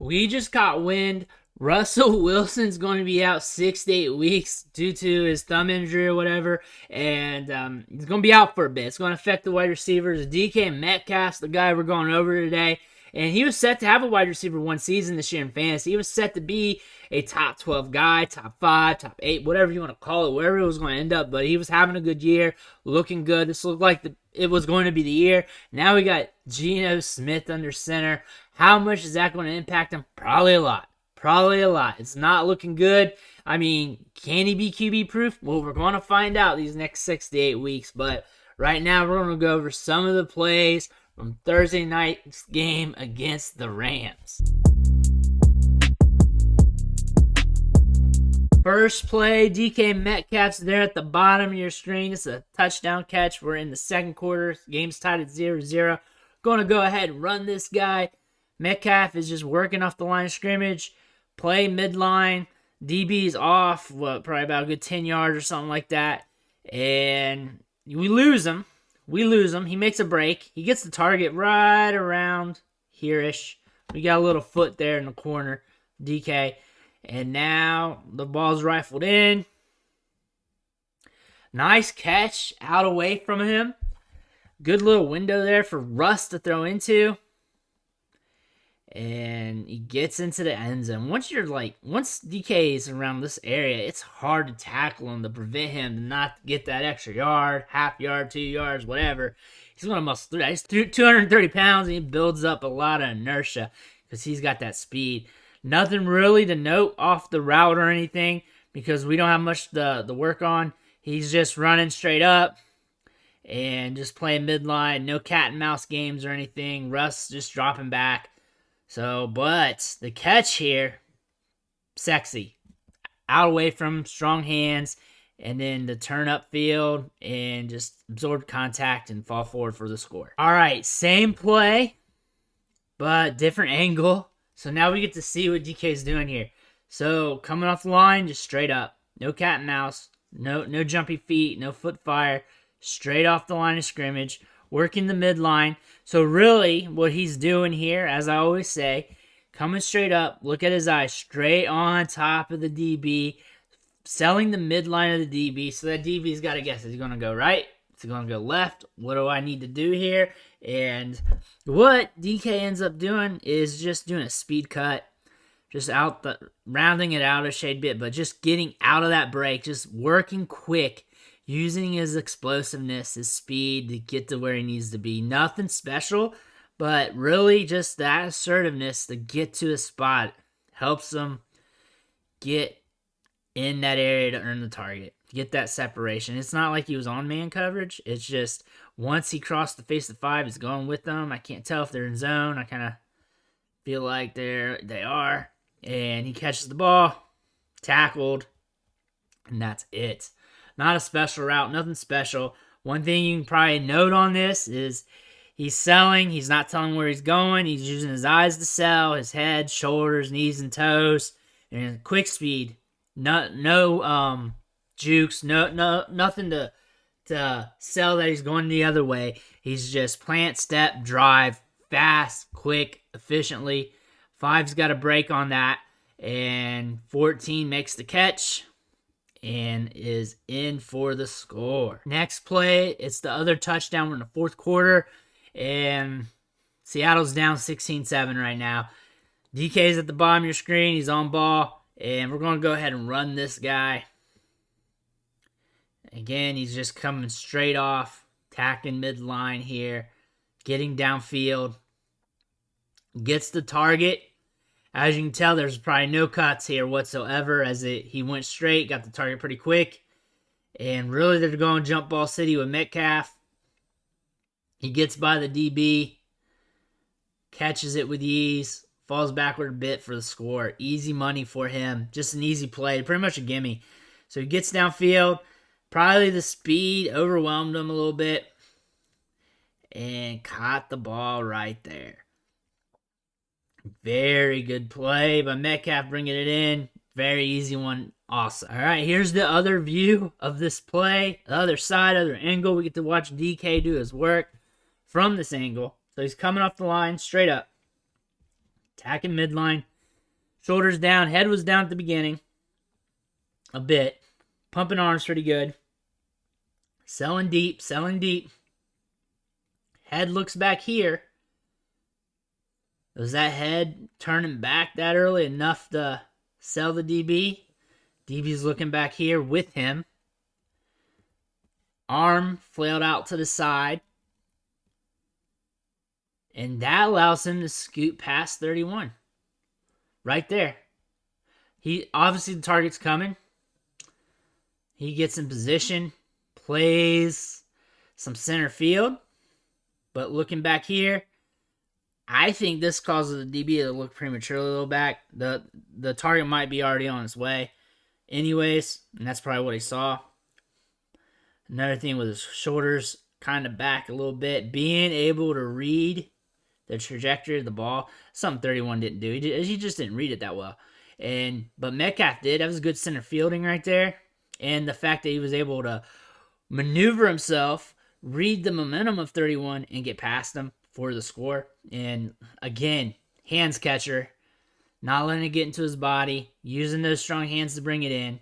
We just got wind. Russell Wilson's going to be out 6 to 8 weeks due to his thumb injury or whatever, and he's going to be out for a bit. It's going to affect the wide receivers. DK Metcalf, the guy we're going over today, and he was set to have a wide receiver one season this year in fantasy. He was set to be a top 12 guy, top 5, top 8, whatever you want to call it, wherever it was going to end up, but he was having a good year, looking good. This looked like it was going to be the year. Now we got Geno Smith under center. How much is that going to impact him? Probably a lot. Probably a lot. It's not looking good. I mean, can he be QB proof? Well, we're going to find out these next 6 to 8 weeks. But right now, we're going to go over some of the plays from Thursday night's game against the Rams. First play, DK Metcalf's there at the bottom of your screen. It's a touchdown catch. We're in the second quarter. Game's tied at 0-0. Going to go ahead and run this guy. Metcalf is just working off the line of scrimmage. Play midline. DB's off, probably about a good 10 yards or something like that. And we lose him. He makes a break. He gets the target right around here-ish. We got a little foot there in the corner, DK. And now the ball's rifled in. Nice catch out away from him. Good little window there for Russ to throw into. And he gets into the end zone. Once DK is around this area, it's hard to tackle him to prevent him to not get that extra yard, half yard, 2 yards, whatever. He's going to muscle through that. He's 230 pounds, and he builds up a lot of inertia because he's got that speed. Nothing really to note off the route or anything because we don't have much to work on. He's just running straight up and just playing midline. No cat and mouse games or anything. Russ just dropping back. So, but the catch here, sexy. Out away from strong hands, and then the turn up field and just absorb contact and fall forward for the score. All right, same play, but different angle. So now we get to see what DK's doing here. So coming off the line, just straight up. No cat and mouse, no jumpy feet, no foot fire. Straight off the line of scrimmage. Working the midline. So really, what he's doing here, as I always say, coming straight up, look at his eyes, straight on top of the DB, selling the midline of the DB. So that DB's got to guess, is he going to go right? Is he going to go left? What do I need to do here? And what DK ends up doing is just doing a speed cut, just rounding it out a shade bit, but just getting out of that break, just working quick, using his explosiveness, his speed to get to where he needs to be. Nothing special, but really just that assertiveness to get to a spot helps him get in that area to earn the target, get that separation. It's not like he was on man coverage. It's just once he crossed the face of 5, he's going with them. I can't tell if they're in zone. I kind of feel like they are. And he catches the ball, tackled, and that's it. Not a special route, nothing special. One thing you can probably note on this is he's selling. He's not telling where he's going. He's using his eyes to sell, his head, shoulders, knees, and toes. And quick speed. No jukes, nothing to sell that he's going the other way. He's just plant, step, drive, fast, quick, efficiently. 5's got a break on that. And 14 makes the catch and is in for the score. Next play, it's the other touchdown. We're in the fourth quarter, and Seattle's down 16-7 right now. DK's at the bottom of your screen. He's on ball, and we're going to go ahead and run this guy. Again, he's just coming straight off, tacking midline here, getting downfield, gets the target. As you can tell, there's probably no cuts here whatsoever as he went straight, got the target pretty quick. And really, they're going jump ball city with Metcalf. He gets by the DB, catches it with ease, falls backward a bit for the score. Easy money for him. Just an easy play, pretty much a gimme. So he gets downfield. Probably the speed overwhelmed him a little bit. And caught the ball right there. Very good play by Metcalf bringing it in. Very easy one. Awesome. All right, here's the other view of this play. The other side, other angle. We get to watch DK do his work from this angle. So he's coming off the line, straight up. Attacking midline. Shoulders down, head was down at the beginning a bit. Pumping arms pretty good. Selling deep. Head looks back here. Was that head turning back that early enough to sell the DB? DB's looking back here with him. Arm flailed out to the side. And that allows him to scoot past 31. Right there. Obviously the target's coming. He gets in position. Plays some center field. But looking back here, I think this causes the DB to look prematurely a little back. The target might be already on his way. Anyways, and that's probably what he saw. Another thing with his shoulders kind of back a little bit. Being able to read the trajectory of the ball. Something 31 didn't do. He just didn't read it that well. But Metcalf did. That was good center fielding right there. And the fact that he was able to maneuver himself, read the momentum of 31, and get past him for the score. And again, hands catcher, not letting it get into his body, using those strong hands to bring it in,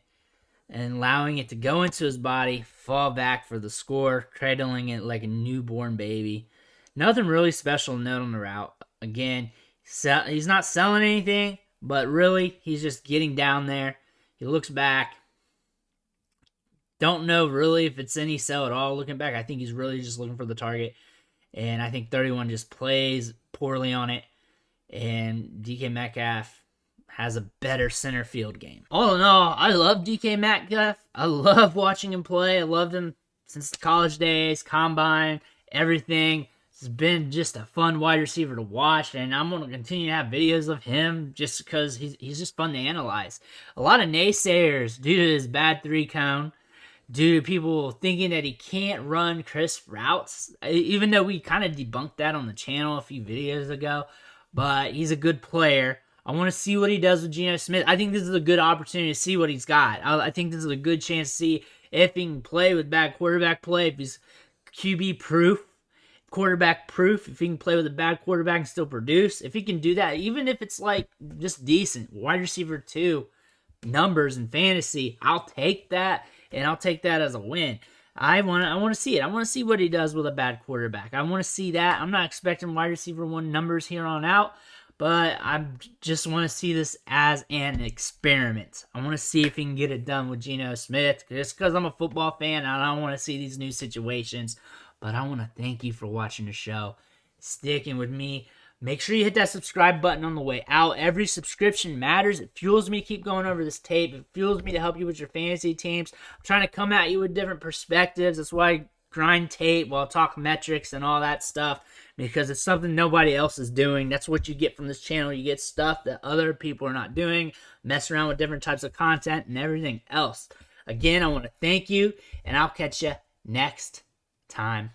and allowing it to go into his body, fall back for the score, cradling it like a newborn baby. Nothing really special to note on the route. Again, he's not selling anything, but really, he's just getting down there. He looks back. Don't know really if it's any sell at all looking back. I think he's really just looking for the target. And I think 31 just plays poorly on it. And DK Metcalf has a better center field game. All in all, I love DK Metcalf. I love watching him play. I loved him since the college days, combine, everything. It's been just a fun wide receiver to watch, and I'm going to continue to have videos of him just because he's just fun to analyze. A lot of naysayers due to his bad 3-cone, due to people thinking that he can't run crisp routes, even though we kind of debunked that on the channel a few videos ago. But he's a good player. I want to see what he does with Geno Smith. I think this is a good opportunity to see what he's got. I think this is a good chance to see if he can play with bad quarterback play, if he's QB proof, quarterback proof, if he can play with a bad quarterback and still produce. If he can do that, even if it's like just decent, wide receiver 2 numbers in fantasy, I'll take that, and I'll take that as a win. I want to see it. I want to see what he does with a bad quarterback. I want to see that. I'm not expecting wide receiver 1 numbers here on out, but I just want to see this as an experiment. I want to see if he can get it done with Geno Smith, just because I'm a football fan and I don't want to see these new situations. But I want to thank you for watching the show, sticking with me. Make sure you hit that subscribe button on the way out. Every subscription matters. It fuels me to keep going over this tape. It fuels me to help you with your fantasy teams. I'm trying to come at you with different perspectives. That's why I grind tape while I talk metrics and all that stuff, because it's something nobody else is doing. That's what you get from this channel. You get stuff that other people are not doing, mess around with different types of content and everything else. Again, I want to thank you, and I'll catch you next time.